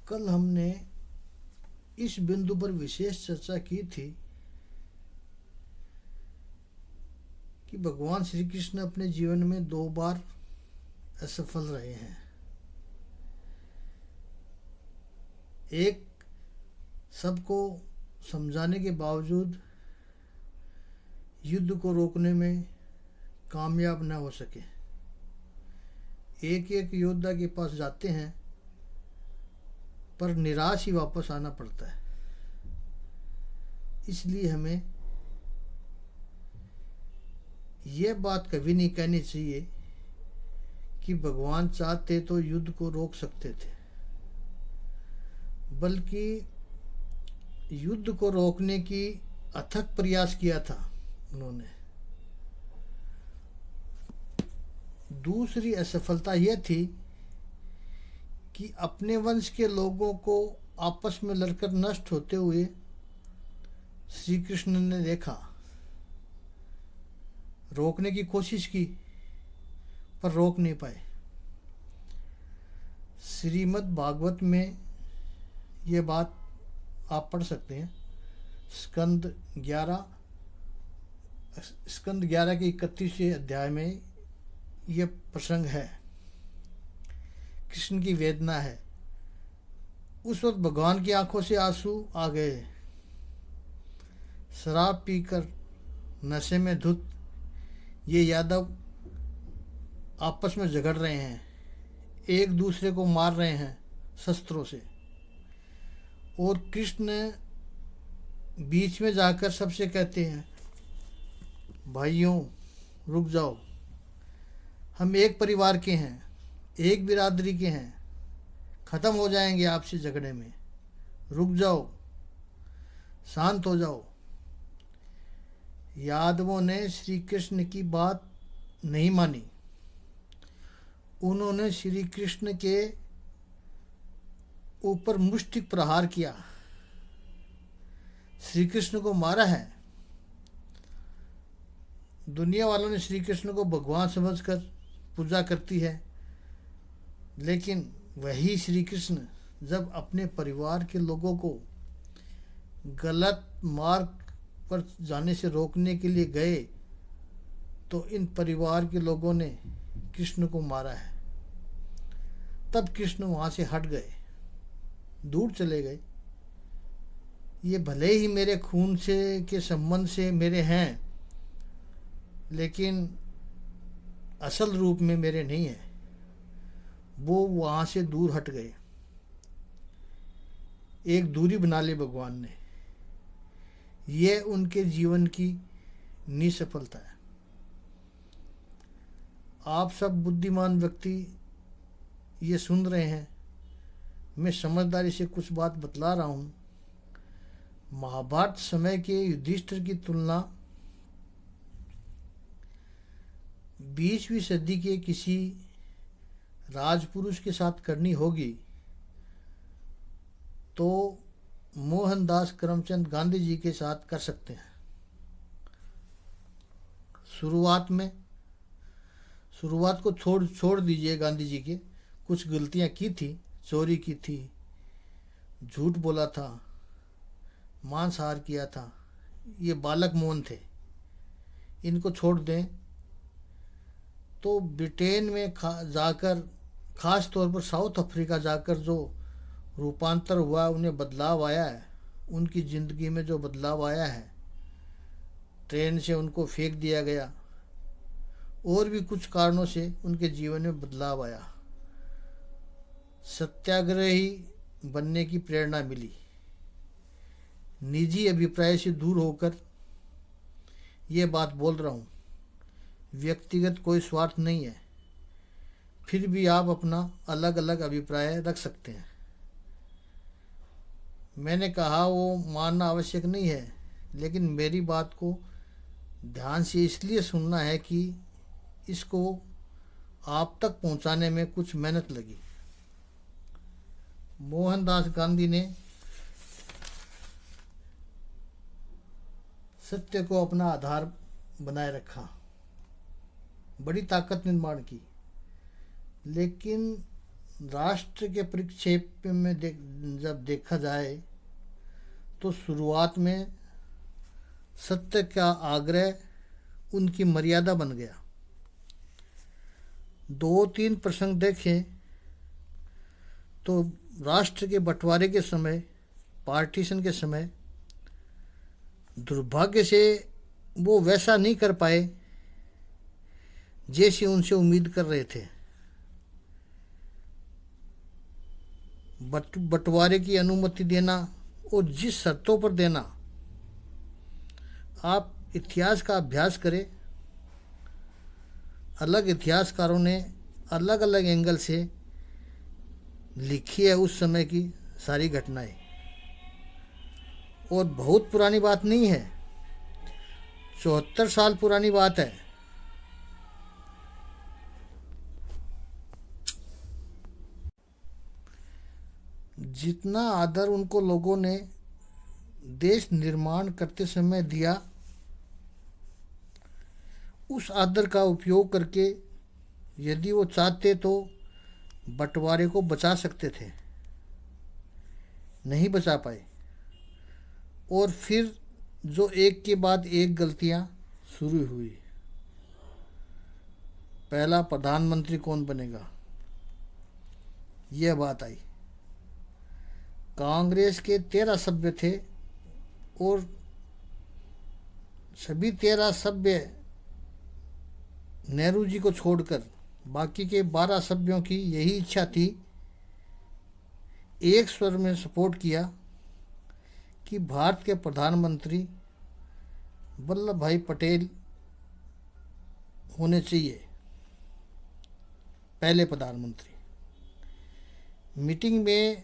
कल हमने इस बिंदु पर विशेष चर्चा की थी कि भगवान श्री कृष्ण अपने जीवन में 2 बार असफल रहे हैं। एक, सबको समझाने के बावजूद युद्ध को रोकने में कामयाब न हो सके। एक एक योद्धा के पास जाते हैं पर निराश ही वापस आना पड़ता है। इसलिए हमें यह बात कभी नहीं कहनी चाहिए कि भगवान चाहते तो युद्ध को रोक सकते थे, बल्कि युद्ध को रोकने की अथक प्रयास किया था उन्होंने। दूसरी असफलता यह थी कि अपने वंश के लोगों को आपस में लड़कर नष्ट होते हुए श्री कृष्ण ने देखा, रोकने की कोशिश की पर रोक नहीं पाए। श्रीमद् भागवत में ये बात आप पढ़ सकते हैं। स्कंद 11 के 31वें अध्याय में यह प्रसंग है। कृष्ण की वेदना है। उस वक्त भगवान की आंखों से आंसू आ गए। शराब पीकर नशे में धुत ये यादव आपस में झगड़ रहे हैं, एक दूसरे को मार रहे हैं शस्त्रों से, और कृष्ण बीच में जाकर सबसे कहते हैं, भाइयों रुक जाओ, हम एक परिवार के हैं, एक बिरादरी के हैं, खत्म हो जाएंगे आपसी झगड़े में, रुक जाओ, शांत हो जाओ। यादवों ने श्री कृष्ण की बात नहीं मानी। उन्होंने श्री कृष्ण के ऊपर मुष्टिक प्रहार किया, श्री कृष्ण को मारा है। दुनिया वालों ने श्री कृष्ण को भगवान समझकर पूजा करती है, लेकिन वही श्री कृष्ण जब अपने परिवार के लोगों को गलत मार्ग पर जाने से रोकने के लिए गए तो इन परिवार के लोगों ने कृष्ण को मारा है। तब कृष्ण वहाँ से हट गए, दूर चले गए। ये भले ही मेरे खून से के संबंध से मेरे हैं, लेकिन असल रूप में मेरे नहीं है। वो वहाँ से दूर हट गए, एक दूरी बना ली भगवान ने। ये उनके जीवन की निसफलता है। आप सब बुद्धिमान व्यक्ति ये सुन रहे हैं, मैं समझदारी से कुछ बात बतला रहा हूँ। महाभारत समय के युधिष्ठिर की तुलना 20वीं सदी के किसी राजपुरुष के साथ करनी होगी तो मोहनदास करमचंद गांधी जी के साथ कर सकते हैं। शुरुआत को छोड़ दीजिए। गांधी जी के कुछ गलतियां की थी, चोरी की थी, झूठ बोला था, मांसाहार किया था, ये बालक मौन थे। इनको छोड़ दें तो ब्रिटेन में जाकर, खास तौर पर साउथ अफ्रीका जाकर जो रूपांतर हुआ, उन्हें बदलाव आया है, उनकी ज़िंदगी में जो बदलाव आया है, ट्रेन से उनको फेंक दिया गया, और भी कुछ कारणों से उनके जीवन में बदलाव आया। सत्याग्रही बनने की प्रेरणा मिली। निजी अभिप्राय से दूर होकर ये बात बोल रहा हूँ, व्यक्तिगत कोई स्वार्थ नहीं है। फिर भी आप अपना अलग अलग अभिप्राय रख सकते हैं। मैंने कहा वो मानना आवश्यक नहीं है, लेकिन मेरी बात को ध्यान से इसलिए सुनना है कि इसको आप तक पहुंचाने में कुछ मेहनत लगी। मोहनदास गांधी ने सत्य को अपना आधार बनाए रखा, बड़ी ताकत निर्माण की, लेकिन राष्ट्र के परिप्रेक्ष्य में जब देखा जाए तो शुरुआत में सत्य का आग्रह उनकी मर्यादा बन गया। 2-3 प्रसंग देखें तो राष्ट्र के बंटवारे के समय, पार्टीशन के समय दुर्भाग्य से वो वैसा नहीं कर पाए जैसे उनसे उम्मीद कर रहे थे। बंटवारे की अनुमति देना और जिस शर्तों पर देना, आप इतिहास का अभ्यास करें। अलग इतिहासकारों ने अलग अलग एंगल से लिखी है उस समय की सारी घटनाएं, और बहुत पुरानी बात नहीं है, 74 साल पुरानी बात है। जितना आदर उनको लोगों ने देश निर्माण करते समय दिया, उस आदर का उपयोग करके यदि वो चाहते तो बंटवारे को बचा सकते थे, नहीं बचा पाए। और फिर जो एक के बाद एक गलतियां शुरू हुई। पहला प्रधानमंत्री कौन बनेगा, यह बात आई। कांग्रेस के 13 सभ्य थे और सभी 13 सभ्य नेहरू जी को छोड़कर बाकी के 12 सभ्यों की यही इच्छा थी, एक स्वर में सपोर्ट किया कि भारत के प्रधानमंत्री वल्लभ भाई पटेल होने चाहिए, पहले प्रधानमंत्री। मीटिंग में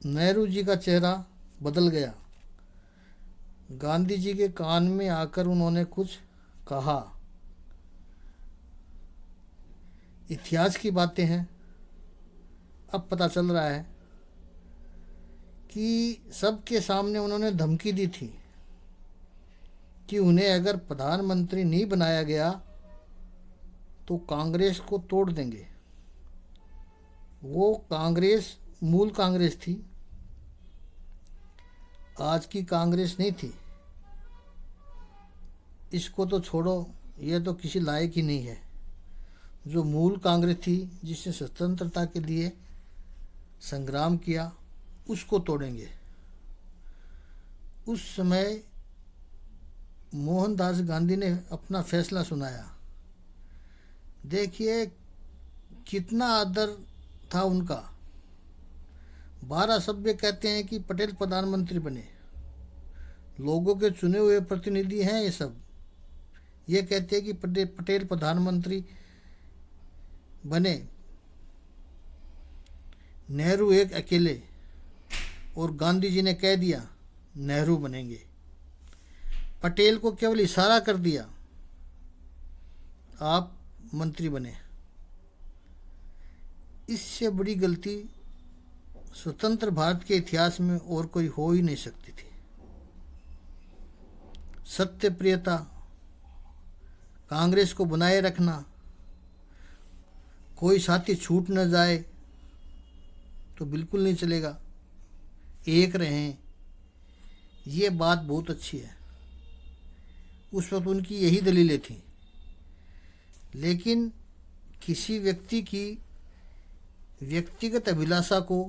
नेहरू जी का चेहरा बदल गया। गांधी जी के कान में आकर उन्होंने कुछ कहा। इतिहास की बातें हैं, अब पता चल रहा है कि सबके सामने उन्होंने धमकी दी थी कि उन्हें अगर प्रधानमंत्री नहीं बनाया गया तो कांग्रेस को तोड़ देंगे। वो कांग्रेस मूल कांग्रेस थी, आज की कांग्रेस नहीं थी। इसको तो छोड़ो, यह तो किसी लायक ही नहीं है। जो मूल कांग्रेस थी, जिसने स्वतंत्रता के लिए संग्राम किया, उसको तोड़ेंगे। उस समय मोहनदास गांधी ने अपना फैसला सुनाया। देखिए कितना आदर था उनका। 12 सभ्य कहते हैं कि पटेल प्रधानमंत्री बने, लोगों के चुने हुए प्रतिनिधि हैं ये सब। ये कहते हैं कि पटेल प्रधानमंत्री बने, नेहरू एक अकेले, और गांधी जी ने कह दिया नेहरू बनेंगे। पटेल को केवल इशारा कर दिया, आप मंत्री बने। इससे बड़ी गलती स्वतंत्र भारत के इतिहास में और कोई हो ही नहीं सकती थी। सत्य प्रियता, कांग्रेस को बनाए रखना, कोई साथी छूट न जाए तो बिल्कुल नहीं चलेगा, एक रहें, ये बात बहुत अच्छी है। उस वक्त उनकी यही दलीलें थी। लेकिन किसी व्यक्ति की व्यक्तिगत अभिलाषा को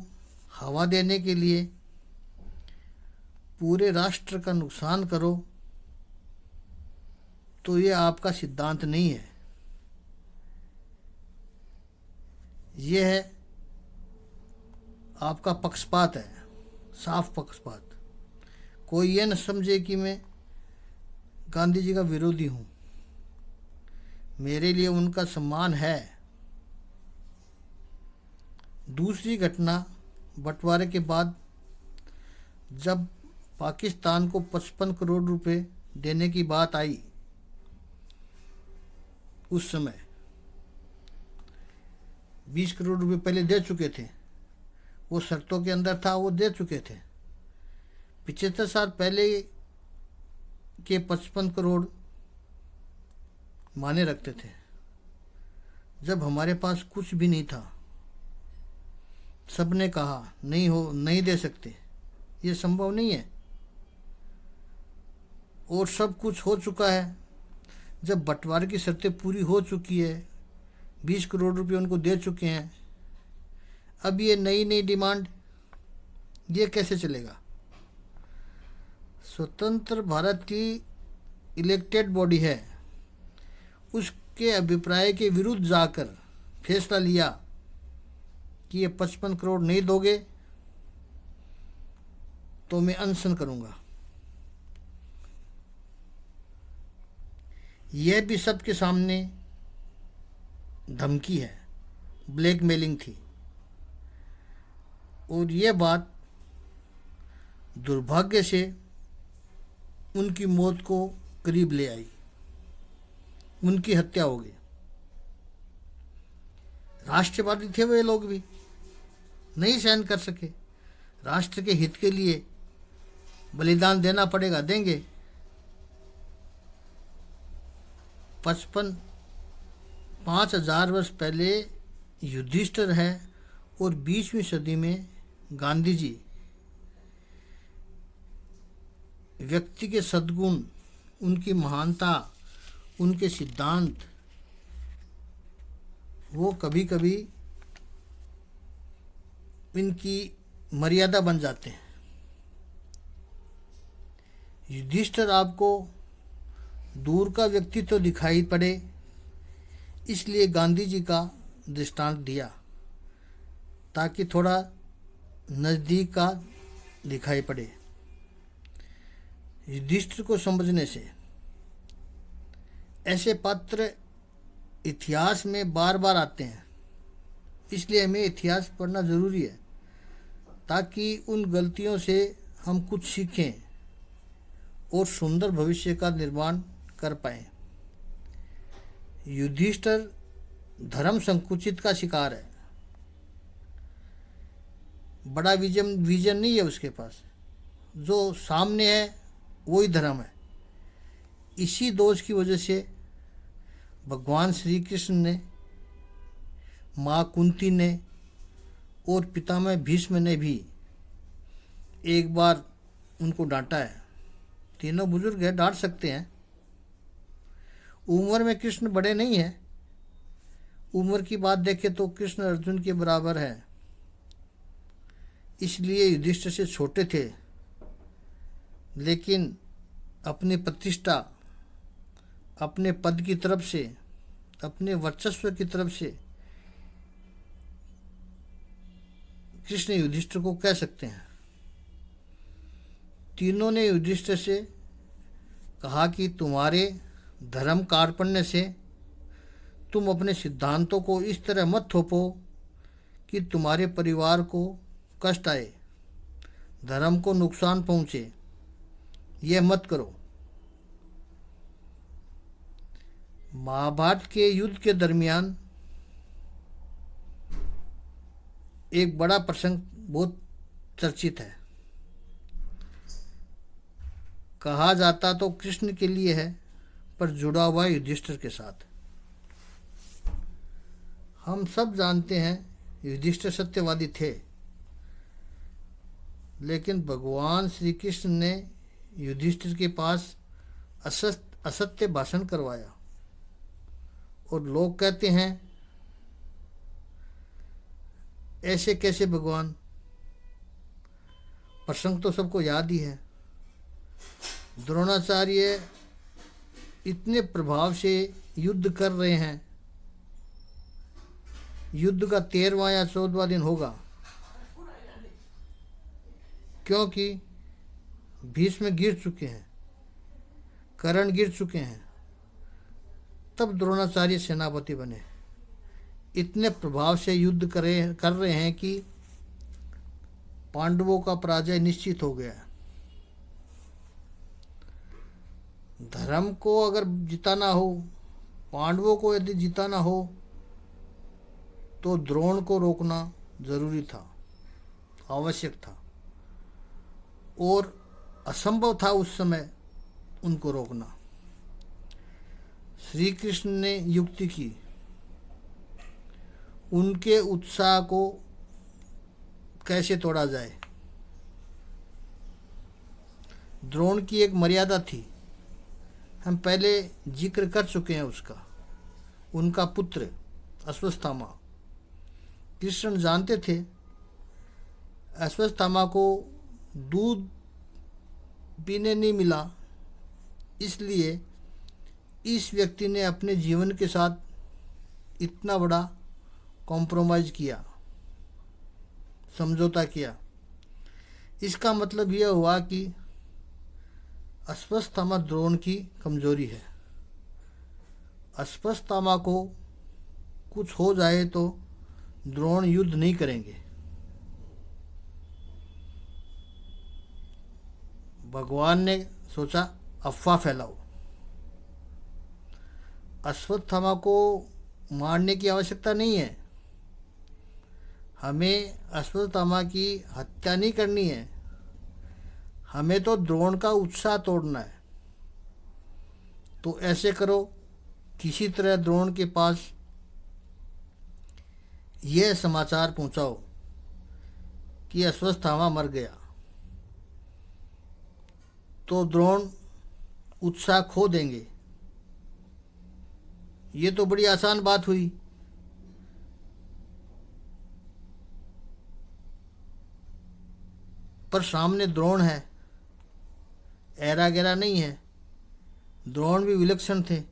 हवा देने के लिए पूरे राष्ट्र का नुकसान करो तो ये आपका सिद्धांत नहीं है। यह है आपका पक्षपात है, साफ पक्षपात। कोई ये न समझे कि मैं गांधी जी का विरोधी हूँ, मेरे लिए उनका सम्मान है। दूसरी घटना, बंटवारे के बाद जब पाकिस्तान को 55 करोड़ रुपए देने की बात आई, उस समय 20 करोड़ रुपए पहले दे चुके थे, वो शर्तों के अंदर था, वो दे चुके थे। 75 साल पहले के 55 करोड़ माने रखते थे, जब हमारे पास कुछ भी नहीं था। सबने कहा नहीं दे सकते, ये संभव नहीं है। और सब कुछ हो चुका है। जब बंटवारे की शर्तें पूरी हो चुकी है, 20 करोड़ रुपए उनको दे चुके हैं, अब ये नई डिमांड, ये कैसे चलेगा? स्वतंत्र भारत की इलेक्टेड बॉडी है, उसके अभिप्राय के विरुद्ध जाकर फैसला लिया कि ये 55 करोड़ नहीं दोगे तो मैं अनशन करूंगा। यह भी सबके सामने धमकी है, ब्लैकमेलिंग थी। और यह बात दुर्भाग्य से उनकी मौत को करीब ले आई, उनकी हत्या हो गई। राष्ट्रवादी थे वे लोग भी, नहीं सहन कर सके। राष्ट्र के हित के लिए बलिदान देना पड़ेगा, देंगे। 5,000 वर्ष पहले युधिष्ठिर है और 20वीं सदी में गांधी जी। व्यक्ति के सद्गुण, उनकी महानता, उनके सिद्धांत, वो कभी कभी इनकी मर्यादा बन जाते हैं। युधिष्ठिर आपको दूर का व्यक्ति तो दिखाई पड़े, इसलिए गांधी जी का दृष्टांत दिया ताकि थोड़ा नज़दीक का दिखाई पड़े। युधिष्ठिर को समझने से ऐसे पात्र इतिहास में बार बार आते हैं, इसलिए हमें इतिहास पढ़ना ज़रूरी है ताकि उन गलतियों से हम कुछ सीखें और सुंदर भविष्य का निर्माण कर पाएं। युधिष्ठिर धर्म संकुचित का शिकार है, बड़ा विजन नहीं है उसके पास, जो सामने है वही धर्म है। इसी दोष की वजह से भगवान श्री कृष्ण ने, माँ कुंती ने और पितामह भीष्म ने भी एक बार उनको डांटा है। तीनों बुजुर्ग हैं, डांट सकते हैं। उम्र में कृष्ण बड़े नहीं हैं, उम्र की बात देखें तो कृष्ण अर्जुन के बराबर है, इसलिए युधिष्ठिर से छोटे थे। लेकिन अपनी प्रतिष्ठा, अपने पद की तरफ से, अपने वर्चस्व की तरफ से कृष्ण युधिष्ठिर को कह सकते हैं। तीनों ने युधिष्ठिर से कहा कि तुम्हारे धर्म कार्पण्य से तुम अपने सिद्धांतों को इस तरह मत थोपो कि तुम्हारे परिवार को कष्ट आए, धर्म को नुकसान पहुँचे, यह मत करो। महाभारत के युद्ध के दरमियान एक बड़ा प्रसंग बहुत चर्चित है। कहा जाता तो कृष्ण के लिए है, पर जुड़ा हुआ युधिष्ठिर के साथ। हम सब जानते हैं युधिष्ठिर सत्यवादी थे, लेकिन भगवान श्री कृष्ण ने युधिष्ठिर के पास असत्य भाषण करवाया। और लोग कहते हैं ऐसे कैसे भगवान? प्रसंग तो सबको याद ही है। द्रोणाचार्य इतने प्रभाव से युद्ध कर रहे हैं, युद्ध का 13वां या 14वां दिन होगा, क्योंकि भीष्म गिर चुके हैं, कर्ण गिर चुके हैं, तब द्रोणाचार्य सेनापति बने। इतने प्रभाव से युद्ध कर रहे हैं कि पांडवों का पराजय निश्चित हो गया। धर्म को अगर जिताना हो, पांडवों को यदि जिताना हो, तो द्रोण को रोकना जरूरी था, आवश्यक था, और असंभव था उस समय उनको रोकना। श्री कृष्ण ने युक्ति की, उनके उत्साह को कैसे तोड़ा जाए। द्रोण की एक मर्यादा थी, हम पहले जिक्र कर चुके हैं उसका। उनका पुत्र अश्वत्थामा, कृष्ण जानते थे अश्वत्थामा को दूध पीने नहीं मिला, इसलिए इस व्यक्ति ने अपने जीवन के साथ इतना बड़ा कॉम्प्रोमाइज़ किया, समझौता किया। इसका मतलब यह हुआ कि अश्वत्थामा द्रोण की कमजोरी है। अश्वत्थामा को कुछ हो जाए तो द्रोण युद्ध नहीं करेंगे। भगवान ने सोचा अफवाह फैलाओ, अश्वत्थामा को मारने की आवश्यकता नहीं है, हमें अश्वत्थामा की हत्या नहीं करनी है, हमें तो द्रोण का उत्साह तोड़ना है। तो ऐसे करो, किसी तरह द्रोण के पास यह समाचार पहुंचाओ कि अश्वत्थामा मर गया, तो द्रोण उत्साह खो देंगे। ये तो बड़ी आसान बात हुई। पर सामने द्रोण है, ऐरा गैरा नहीं है। द्रोण भी विलक्षण थे,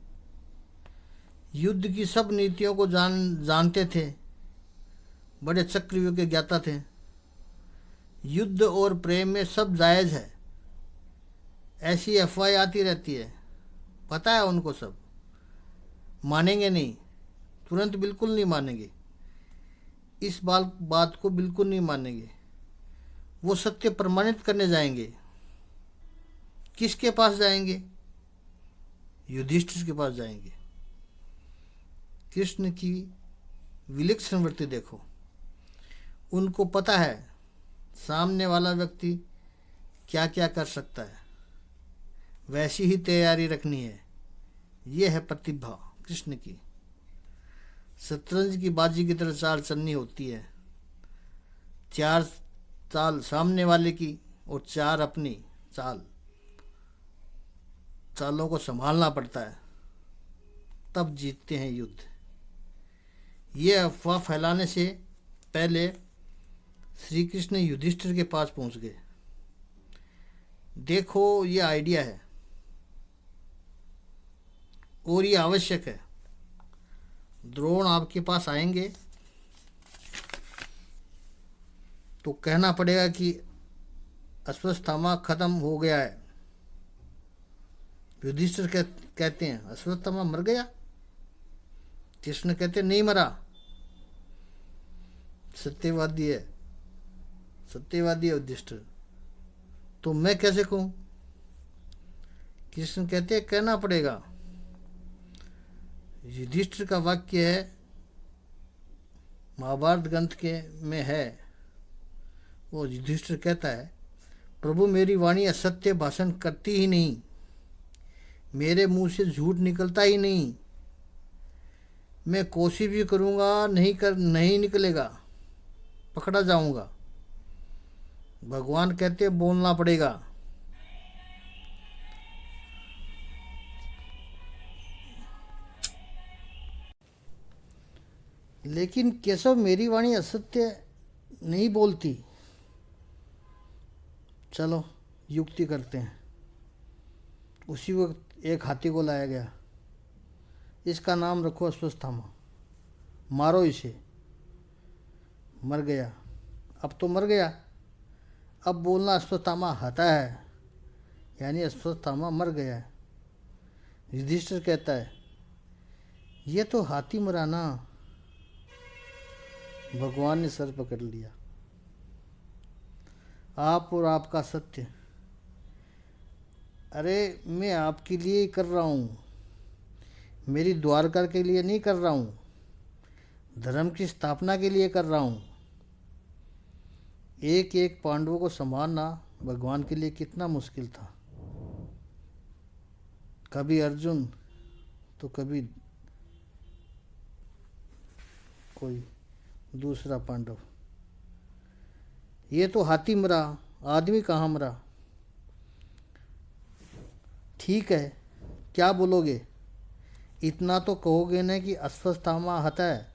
युद्ध की सब नीतियों को जानते थे, बड़े चक्रव्यूह के ज्ञाता थे। युद्ध और प्रेम में सब जायज़ है, ऐसी अफवाहें आती रहती है, पता है उनको सब। मानेंगे नहीं, तुरंत बिल्कुल नहीं मानेंगे, इस बात को बिल्कुल नहीं मानेंगे। वो सत्य प्रमाणित करने जाएंगे। किसके पास जाएंगे? युधिष्ठिर के पास जाएंगे। कृष्ण की विलक्षण वृत्ति देखो, उनको पता है सामने वाला व्यक्ति क्या क्या कर सकता है, वैसी ही तैयारी रखनी है। यह है प्रतिभा कृष्ण की। शतरंज की बाजी की तरह चाल चलनी होती है, 4 चाल सामने वाले की और 4 अपनी चालों को संभालना पड़ता है, तब जीतते हैं युद्ध। ये अफवाह फैलाने से पहले श्री कृष्ण युधिष्ठिर के पास पहुंच गए। देखो, ये आइडिया है और ये आवश्यक है। द्रोण आपके पास आएंगे तो कहना पड़ेगा कि अश्वत्थामा खत्म हो गया है। युधिष्ठिर कहते हैं अश्वत्थामा मर गया। कृष्ण कहते नहीं मरा, सत्यवादी है युधिष्ठिर। तो मैं कैसे कहूं? कृष्ण कहते कहना पड़ेगा। युधिष्ठिर का वाक्य है, महाभारत ग्रंथ के में है। वो युधिष्ठिर कहता है, प्रभु मेरी वाणी असत्य भाषण करती ही नहीं, मेरे मुंह से झूठ निकलता ही नहीं। मैं कोशिश भी करूंगा, नहीं निकलेगा, पकड़ा जाऊंगा। भगवान कहते बोलना पड़ेगा। लेकिन केशव मेरी वाणी असत्य नहीं बोलती। चलो युक्ति करते हैं। उसी वक्त एक हाथी को लाया गया, इसका नाम रखो अश्वत्थामा, मारो इसे। मर गया, अब तो मर गया। अब बोलना अश्वत्थामा हता है, यानी अश्वत्थामा मर गया है। युधिष्ठिर कहता है ये तो हाथी मरा ना। भगवान ने सर पकड़ लिया। आप और आपका सत्य, अरे मैं आपके लिए ही कर रहा हूँ, मेरी द्वारका के लिए नहीं कर रहा हूँ, धर्म की स्थापना के लिए कर रहा हूँ। एक एक पांडवों को संभालना भगवान के लिए कितना मुश्किल था। कभी अर्जुन तो कभी कोई दूसरा पांडव। ये तो हाथी मरा, आदमी कहाँ मरा। ठीक है, क्या बोलोगे? इतना तो कहोगे ना कि अश्वत्थामा हता है,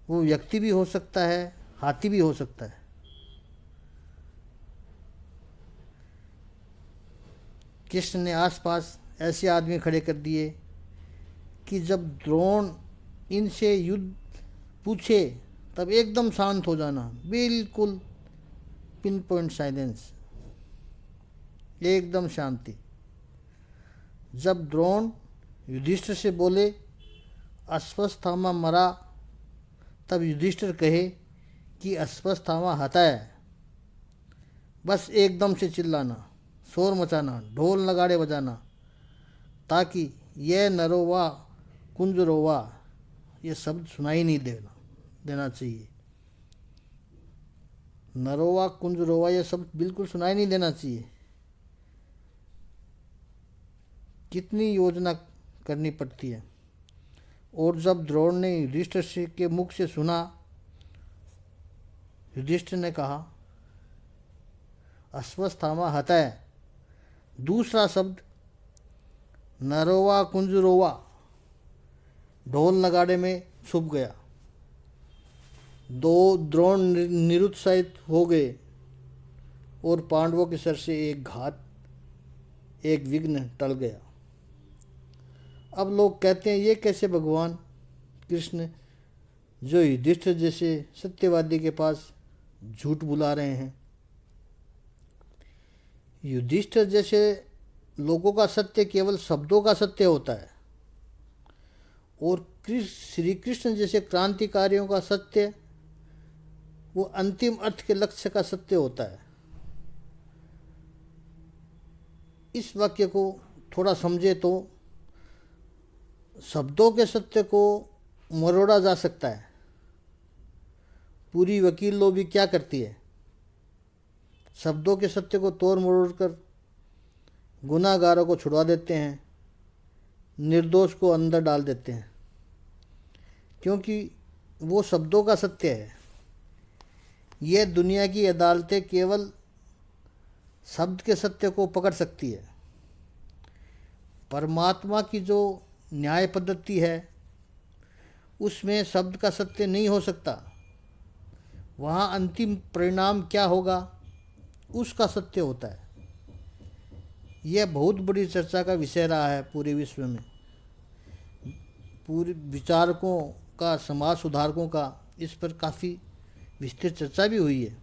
वो व्यक्ति भी हो सकता है, हाथी भी हो सकता है। कृष्ण ने आसपास ऐसे आदमी खड़े कर दिए कि जब द्रोण इनसे युद्ध पूछे तब एकदम शांत हो जाना, बिल्कुल पिन पॉइंट साइलेंस, एकदम शांति। जब द्रोण युधिष्ठिर से बोले अश्वत्थामा मरा, तब युधिष्ठिर कहे कि अश्वत्थामा हता है। बस एकदम से चिल्लाना, शोर मचाना, ढोल नगाड़े बजाना, ताकि यह नरोवा कुंजरोवा ये शब्द सुनाई नहीं देना चाहिए। नरोवा कुंजरोवा ये शब्द बिल्कुल सुनाई नहीं देना चाहिए। कितनी योजना करनी पड़ती है। और जब द्रोण ने युधिष्ठिर के मुख से सुना, युधिष्ठिर ने कहा अश्वत्थामा हता है। दूसरा शब्द नरोवा कुंजरोवा ढोल नगाड़े में छुप गया। दो द्रोण निरुत्साहित हो गए और पांडवों के सर से एक घात, एक विघ्न टल गया। अब लोग कहते हैं ये कैसे भगवान कृष्ण जो युधिष्ठिर जैसे सत्यवादी के पास झूठ बुला रहे हैं। युधिष्ठिर जैसे लोगों का सत्य केवल शब्दों का सत्य होता है और श्री कृष्ण जैसे क्रांतिकारियों का सत्य वो अंतिम अर्थ के लक्ष्य का सत्य होता है। इस वाक्य को थोड़ा समझे तो शब्दों के सत्य को मरोड़ा जा सकता है। पूरी वकील लोबी क्या करती है? शब्दों के सत्य को तोड़ मरोड़ कर गुनाहगारों को छुड़वा देते हैं, निर्दोष को अंदर डाल देते हैं, क्योंकि वो शब्दों का सत्य है। यह दुनिया की अदालतें केवल शब्द के सत्य को पकड़ सकती है। परमात्मा की जो न्याय पद्धति है उसमें शब्द का सत्य नहीं हो सकता। वहाँ अंतिम परिणाम क्या होगा उसका सत्य होता है। यह बहुत बड़ी चर्चा का विषय रहा है पूरे विश्व में। पूरे विचारकों का, समाज सुधारकों का इस पर काफ़ी विस्तृत चर्चा भी हुई है।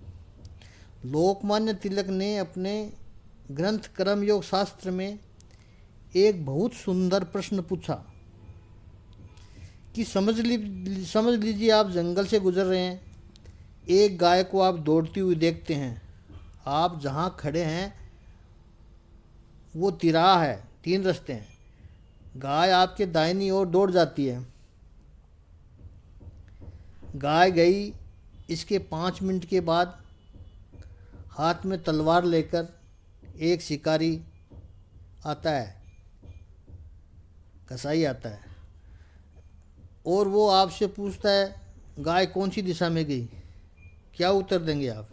लोकमान्य तिलक ने अपने ग्रंथ कर्मयोग शास्त्र में एक बहुत सुंदर प्रश्न पूछा कि समझ लीजिए आप जंगल से गुजर रहे हैं, एक गाय को आप दौड़ती हुई देखते हैं। आप जहाँ खड़े हैं वो तिराहा है, 3 रास्ते हैं। गाय आपके दाहिनी ओर दौड़ जाती है। गाय गई, इसके 5 मिनट के बाद हाथ में तलवार लेकर एक शिकारी आता है, कसाई आता है, और वो आपसे पूछता है गाय कौन सी दिशा में गई। क्या उत्तर देंगे आप?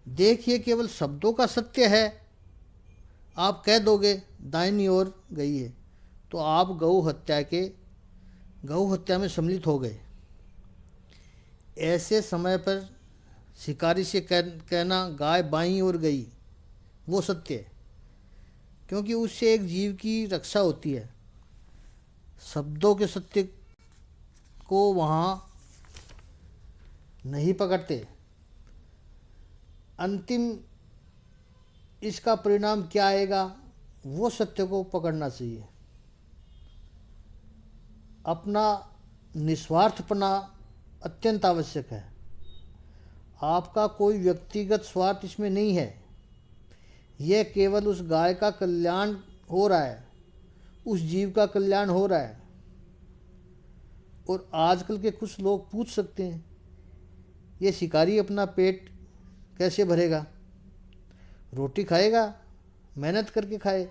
देखिए, केवल शब्दों का सत्य है। आप कह दोगे दाहिनी ओर गई है तो आप गौ हत्या में सम्मिलित हो गए। ऐसे समय पर शिकारी से कहना गाय बाईं ओर गई वो सत्य है, क्योंकि उससे एक जीव की रक्षा होती है। शब्दों के सत्य को वहाँ नहीं पकड़ते। अंतिम इसका परिणाम क्या आएगा वो सत्य को पकड़ना चाहिए। अपना निस्वार्थपना अत्यंत आवश्यक है। आपका कोई व्यक्तिगत स्वार्थ इसमें नहीं है। यह केवल उस गाय का कल्याण हो रहा है, उस जीव का कल्याण हो रहा है। और आजकल के कुछ लोग पूछ सकते हैं ये शिकारी अपना पेट कैसे भरेगा? रोटी खाएगा, मेहनत करके खाए।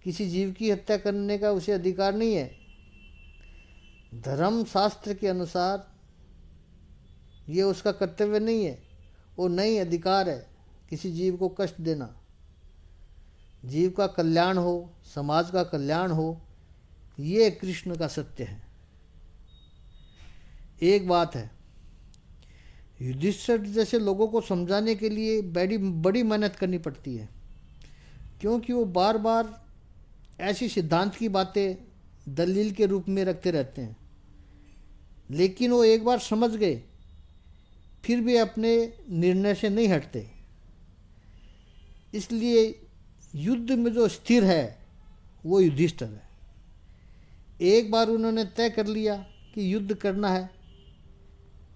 किसी जीव की हत्या करने का उसे अधिकार नहीं है। धर्म शास्त्र के अनुसार ये उसका कर्तव्य नहीं है। और नहीं अधिकार है किसी जीव को कष्ट देना। जीव का कल्याण हो, समाज का कल्याण हो, ये कृष्ण का सत्य है। एक बात है, युधिष्ठिर जैसे लोगों को समझाने के लिए बड़ी मेहनत करनी पड़ती है, क्योंकि वो बार बार ऐसी सिद्धांत की बातें दलील के रूप में रखते रहते हैं। लेकिन वो एक बार समझ गए फिर भी अपने निर्णय से नहीं हटते। इसलिए युद्ध में जो स्थिर है वो युधिष्ठिर है। एक बार उन्होंने तय कर लिया कि युद्ध करना है,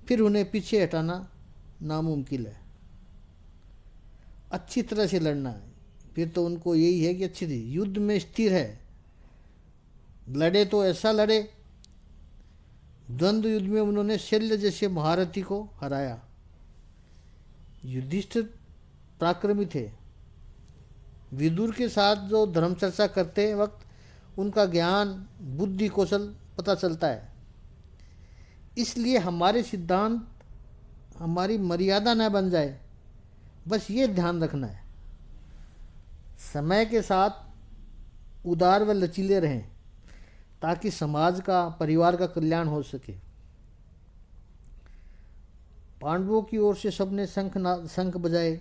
फिर उन्हें पीछे हटाना नामुमकिन है। अच्छी तरह से लड़ना है, फिर तो उनको यही है कि अच्छी थी युद्ध में स्थिर है, लड़े तो ऐसा लड़े। द्वंद्व युद्ध में उन्होंने शल्य जैसे महारथी को हराया। युधिष्ठिर पराक्रमी थे। विदुर के साथ जो धर्म चर्चा करते वक्त उनका ज्ञान, बुद्धि, कौशल पता चलता है। इसलिए हमारे सिद्धांत हमारी मर्यादा न बन जाए, बस ये ध्यान रखना है। समय के साथ उदार व लचीले रहें ताकि समाज का, परिवार का कल्याण हो सके। पांडवों की ओर से सबने शंख बजाए।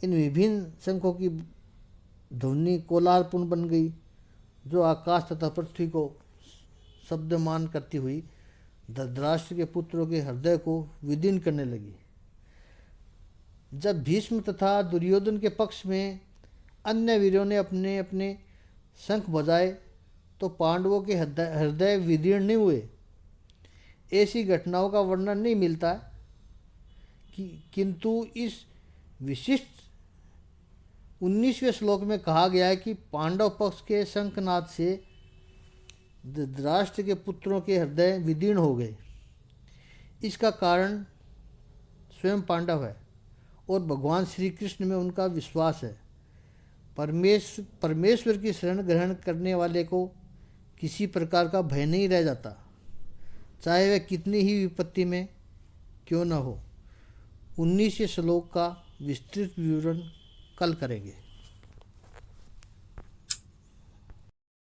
इन विभिन्न शंखों की ध्वनि कोलाहलपूर्ण बन गई, जो आकाश तथा पृथ्वी को शब्दमान करती हुई धृतराष्ट्र के पुत्रों के हृदय को विदीर्ण करने लगी। जब भीष्म तथा दुर्योधन के पक्ष में अन्य वीरों ने अपने अपने शंख बजाए तो पांडवों के हृदय विदीर्ण नहीं हुए। ऐसी घटनाओं का वर्णन नहीं मिलता किंतु इस विशिष्ट 19वें श्लोक में कहा गया है कि पांडव पक्ष के शंखनाद से धृतराष्ट्र के पुत्रों के हृदय विदीर्ण हो गए। इसका कारण स्वयं पांडव है और भगवान श्री कृष्ण में उनका विश्वास है। परमेश्वर की शरण ग्रहण करने वाले को किसी प्रकार का भय नहीं रह जाता, चाहे वह कितनी ही विपत्ति में क्यों न हो। 19वें श्लोक का विस्तृत विवरण कल करेंगे।